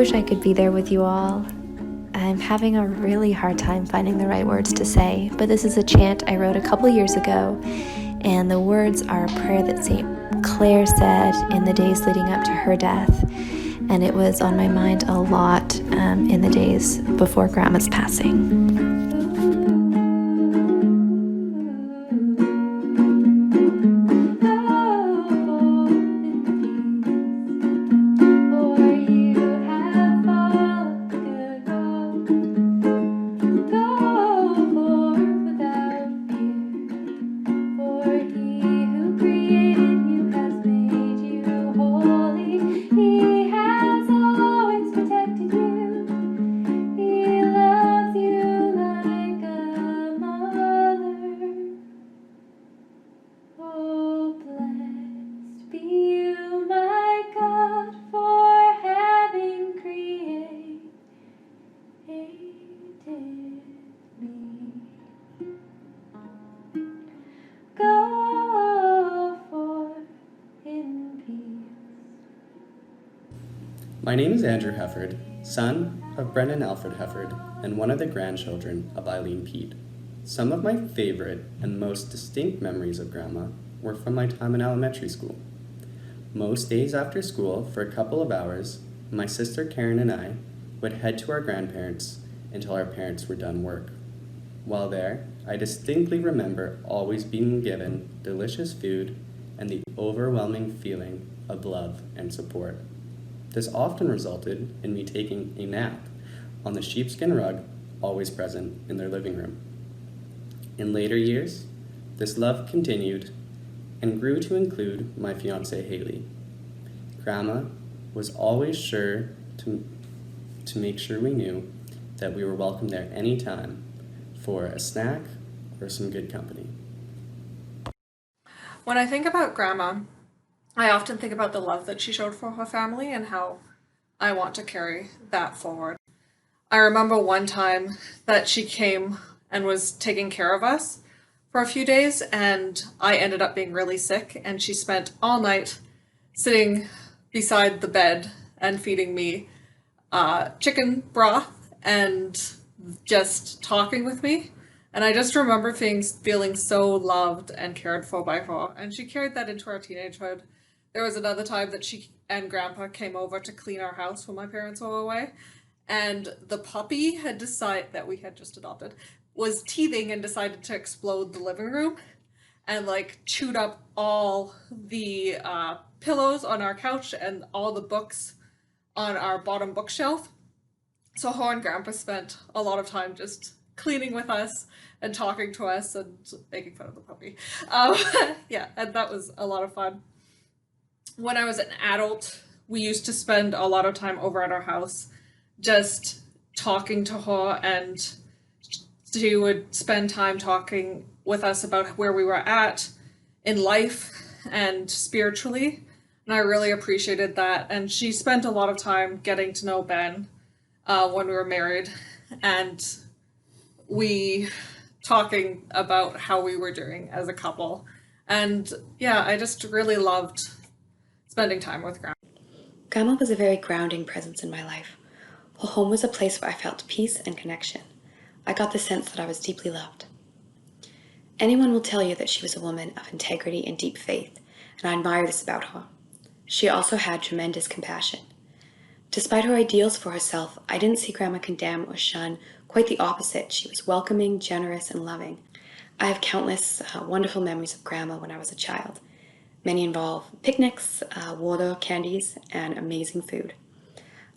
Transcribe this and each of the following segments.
wish I could be there with you all. I'm having a really hard time finding the right words to say, but this is a chant I wrote a couple years ago, and the words are a prayer that St. Clare said in the days leading up to her death, and it was on my mind a lot in the days before Grandma's passing. My name is Andrew Hefford, son of Brendan Alfred Hefford and one of the grandchildren of Eileen Peat. Some of my favorite and most distinct memories of Grandma were from my time in elementary school. Most days after school, for a couple of hours, my sister Karen and I would head to our grandparents until our parents were done work. While there, I distinctly remember always being given delicious food and the overwhelming feeling of love and support. This often resulted in me taking a nap on the sheepskin rug always present in their living room. In later years, this love continued and grew to include my fiancée Haley. Grandma was always sure to make sure we knew that we were welcome there anytime for a snack or some good company. When I think about Grandma, I often think about the love that she showed for her family and how I want to carry that forward. I remember one time that she came and was taking care of us for a few days, and I ended up being really sick, and she spent all night sitting beside the bed and feeding me chicken broth and just talking with me. And I just remember feeling so loved and cared for by her, and she carried that into our teenagehood. There was another time that she and Grandpa came over to clean our house when my parents were away, and the puppy that we had just adopted was teething and decided to explode the living room and chewed up all the pillows on our couch and all the books on our bottom bookshelf. So her and Grandpa spent a lot of time just cleaning with us and talking to us and making fun of the puppy. Yeah, and that was a lot of fun. When I was an adult, we used to spend a lot of time over at our house just talking to her, and she would spend time talking with us about where we were at in life and spiritually, and I really appreciated that. And she spent a lot of time getting to know Ben when we were married, and we talking about how we were doing as a couple. And yeah, I just really loved spending time with Grandma. Grandma was a very grounding presence in my life. Her home was a place where I felt peace and connection. I got the sense that I was deeply loved. Anyone will tell you that she was a woman of integrity and deep faith, and I admire this about her. She also had tremendous compassion. Despite her ideals for herself, I didn't see Grandma condemn or shun. Quite the opposite. She was welcoming, generous, and loving. I have countless wonderful memories of Grandma when I was a child. Many involve picnics, water, candies, and amazing food.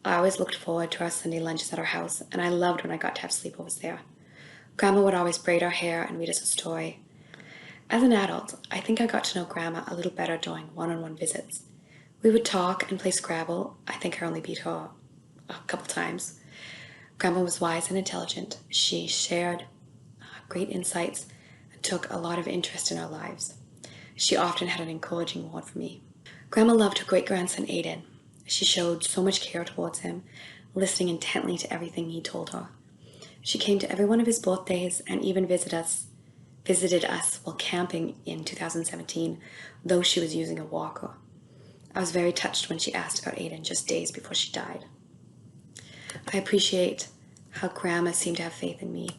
I always looked forward to our Sunday lunches at our house, and I loved when I got to have sleepovers there. Grandma would always braid our hair and read us a story. As an adult, I think I got to know Grandma a little better during one-on-one visits. We would talk and play Scrabble. I think I only beat her a couple times. Grandma was wise and intelligent. She shared great insights and took a lot of interest in our lives. She often had an encouraging word for me. Grandma loved her great-grandson Aiden. She showed so much care towards him, listening intently to everything he told her. She came to every one of his birthdays and even visited us while camping in 2017, though she was using a walker. I was very touched when she asked about Aiden just days before she died. I appreciate how Grandma seemed to have faith in me.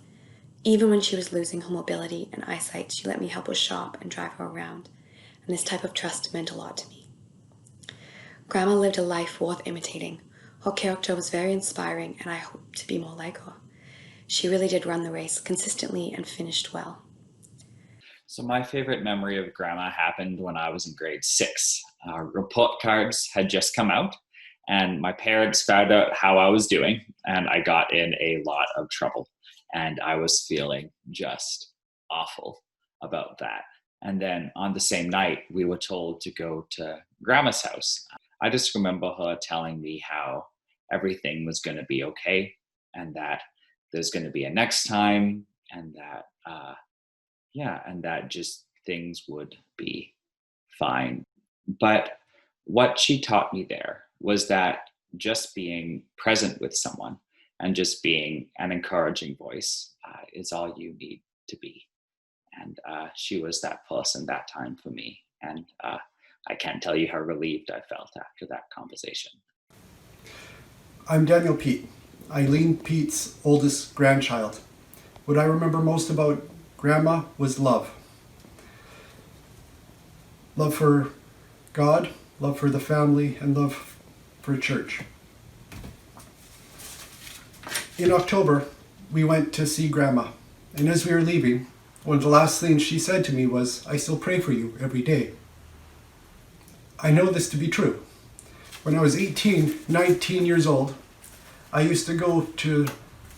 Even when she was losing her mobility and eyesight, she let me help her shop and drive her around. And this type of trust meant a lot to me. Grandma lived a life worth imitating. Her character was very inspiring, and I hope to be more like her. She really did run the race consistently and finished well. So my favorite memory of Grandma happened when I was in grade 6. Report cards had just come out, and my parents found out how I was doing, and I got in a lot of trouble. And I was feeling just awful about that. And then on the same night, we were told to go to Grandma's house. I just remember her telling me how everything was going to be okay, and that there's going to be a next time, and that, and that just things would be fine. But what she taught me there was that just being present with someone and just being an encouraging voice is all you need to be. And she was that person that time for me. And I can't tell you how relieved I felt after that conversation. I'm Daniel Peat, Eileen Peat's oldest grandchild. What I remember most about Grandma was love. Love for God, love for the family, and love for church. In October, we went to see Grandma, and as we were leaving, one of the last things she said to me was, "I still pray for you every day." I know this to be true. When I was 18, 19 years old, I used to go to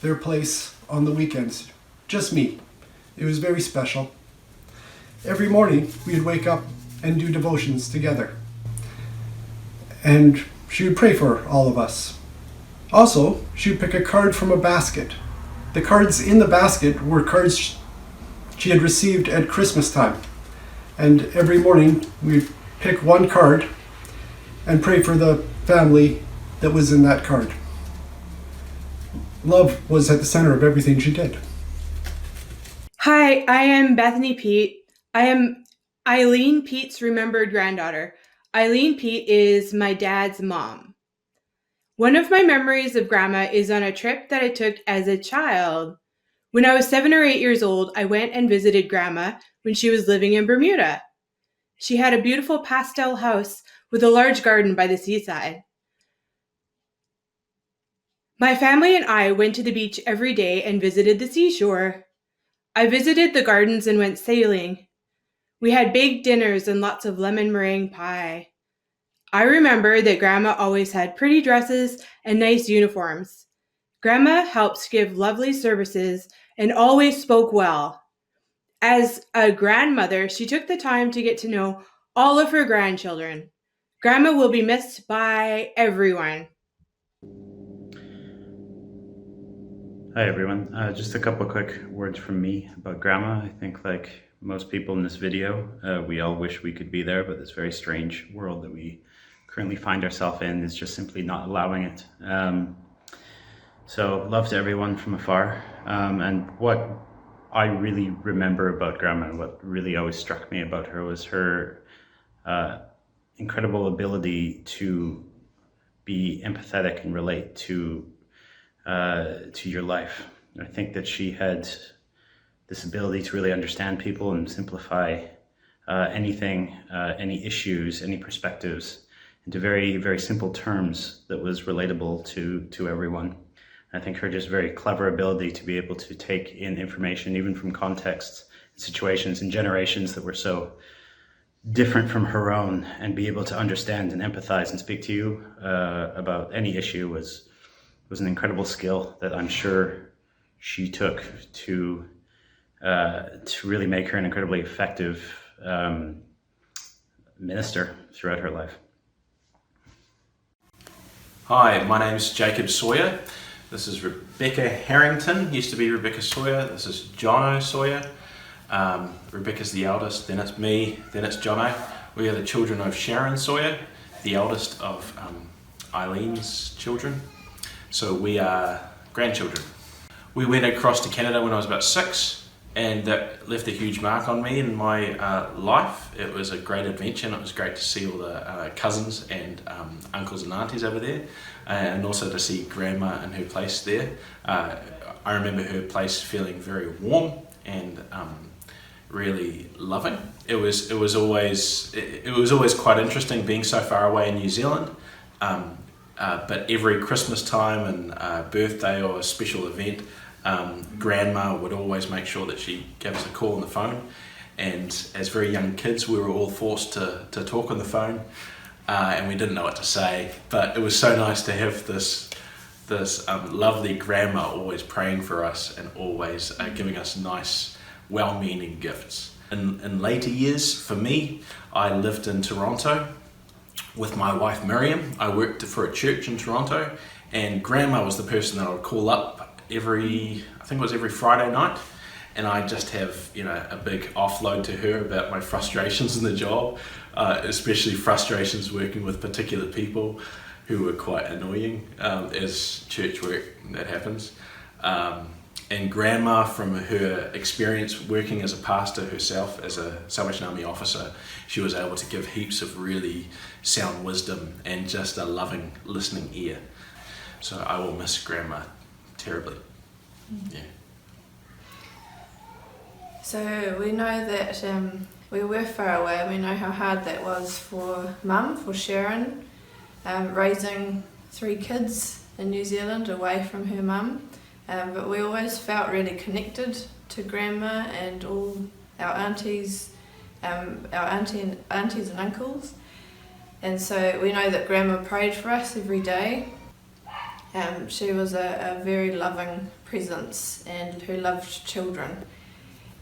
their place on the weekends, just me. It was very special. Every morning, we'd wake up and do devotions together. And she would pray for all of us. Also, she would pick a card from a basket. The cards in the basket were cards she had received at Christmas time. And every morning, we'd pick one card and pray for the family that was in that card. Love was at the center of everything she did. Hi, I am Bethany Peat. I am Eileen Peat's remembered granddaughter. Eileen Peat is my dad's mom. One of my memories of Grandma is on a trip that I took as a child. When I was 7 or 8 years old, I went and visited Grandma when she was living in Bermuda. She had a beautiful pastel house with a large garden by the seaside. My family and I went to the beach every day and visited the seashore. I visited the gardens and went sailing. We had big dinners and lots of lemon meringue pie. I remember that Grandma always had pretty dresses and nice uniforms. Grandma helped give lovely services and always spoke well. As a grandmother, she took the time to get to know all of her grandchildren. Grandma will be missed by everyone. Hi everyone, just a couple of quick words from me about Grandma. I think like most people in this video, we all wish we could be there, but this very strange world that we currently find ourselves in is just simply not allowing it. So love to everyone from afar. And what I really remember about Grandma and what really always struck me about her was her incredible ability to be empathetic and relate to your life. I think that she had this ability to really understand people and simplify anything, any issues, any perspectives into very, very simple terms that was relatable to everyone. I think her just very clever ability to be able to take in information, even from contexts, situations and generations that were so different from her own, and be able to understand and empathize and speak to you about any issue was an incredible skill that I'm sure she took to really make her an incredibly effective minister throughout her life. Hi, my name is Jacob Sawyer. This is Rebecca Harrington, used to be Rebecca Sawyer. This is Jono Sawyer. Rebecca's the eldest, then it's me, then it's Jono. We are the children of Sharon Sawyer, the eldest of Eileen's children. So we are grandchildren. We went across to Canada when I was about 6. and that left a huge mark on me in my life. It was a great adventure, and it was great to see all the cousins and uncles and aunties over there, and also to see Grandma in her place there. I remember her place feeling very warm and really loving. It was always quite interesting being so far away in New Zealand. But every Christmas time and birthday or a special event, Grandma would always make sure that she gave us a call on the phone. And as very young kids, we were all forced to talk on the phone, and we didn't know what to say. But it was so nice to have this lovely Grandma always praying for us and always giving us nice, well-meaning gifts. In later years, for me, I lived in Toronto with my wife Miriam. I worked for a church in Toronto, and Grandma was the person that I would call up every Friday night, and I just have a big offload to her about my frustrations in the job, especially frustrations working with particular people who were quite annoying, as church work that happens. And Grandma, from her experience working as a pastor herself, as a Salvation Army officer, she was able to give heaps of really sound wisdom and just a loving listening ear. So I will miss Grandma terribly. Yeah. So we know that we were far away, and we know how hard that was for Mum, for Sharon, raising 3 kids in New Zealand away from her mum. But we always felt really connected to Grandma and all our aunties, aunties and uncles. And so we know that Grandma prayed for us every day. She was a very loving presence and who loved children.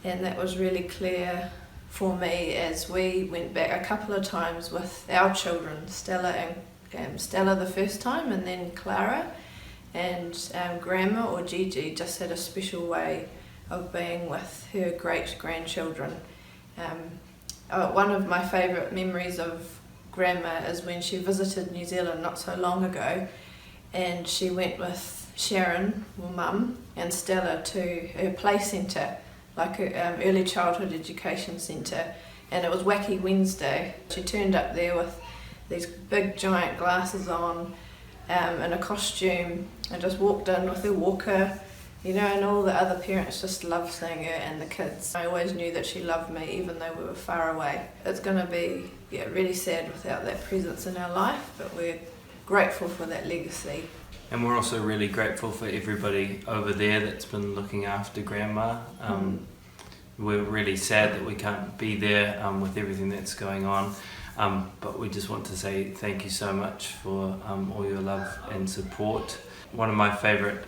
And that was really clear for me as we went back a couple of times with our children, Stella the first time, and then Clara. And Grandma, or Gigi, just had a special way of being with her great-grandchildren. One of my favourite memories of Grandma is when she visited New Zealand not so long ago, and she went with Sharon, or Mum, and Stella to her play centre, like her early childhood education centre, and it was Wacky Wednesday. She turned up there with these big giant glasses on, in a costume, and just walked in with her walker, and all the other parents just loved seeing her and the kids. I always knew that she loved me even though we were far away. It's going to be really sad without that presence in our life, but we're grateful for that legacy. And we're also really grateful for everybody over there that's been looking after Grandma. We're really sad that we can't be there with everything that's going on. But we just want to say thank you so much for all your love and support. One of my favourite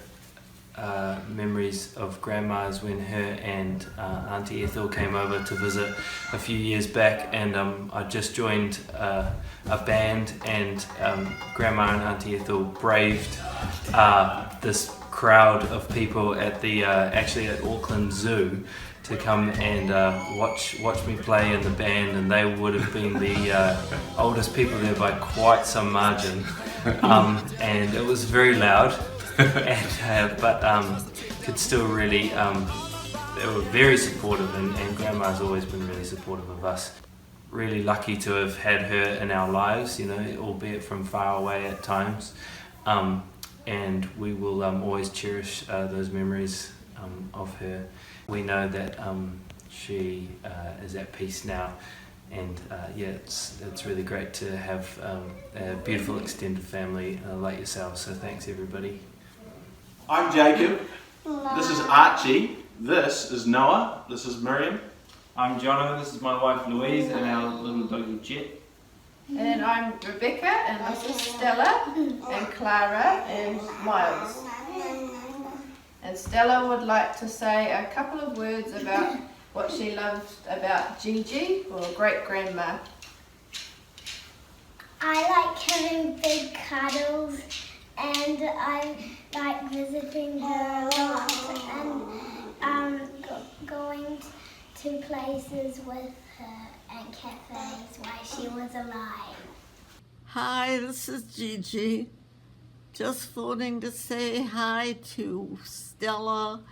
memories of Grandma is when her and Auntie Ethel came over to visit a few years back, and I just joined a band, and Grandma and Auntie Ethel braved this crowd of people at the actually at Auckland Zoo to come and watch me play in the band, and they would have been the oldest people there by quite some margin, and it was very loud, but could still really, they were very supportive, and Grandma's always been really supportive of us. Really lucky to have had her in our lives, albeit from far away at times, and we will always cherish those memories of her. We know that she is at peace now, and it's really great to have a beautiful extended family like yourselves. So thanks everybody. I'm Jacob. This is Archie. This is Noah. This is Miriam. I'm Jono. This is my wife Louise and our little doggy Jet. And I'm Rebecca, and this is Stella, and Clara, and Miles. And Stella would like to say a couple of words about what she loved about Gigi, or great-grandma. I like having big cuddles, and I like visiting her a lot, and going to places with her and cafes while she was alive. Hi, this is Gigi. Just phoning to say hi to Stella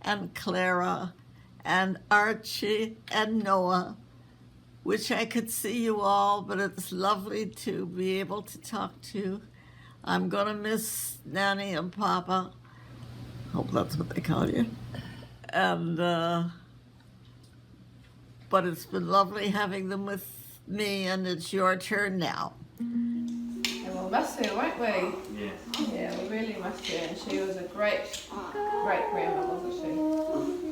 and Clara and Archie and Noah. Wish I could see you all, but it's lovely to be able to talk to. I'm gonna miss Nanny and Papa. Hope that's what they call you. And but it's been lovely having them with me, and it's your turn now. And we'll miss her, won't we? Yes. Yeah, we really missed her, and she was a great grandma, wasn't she?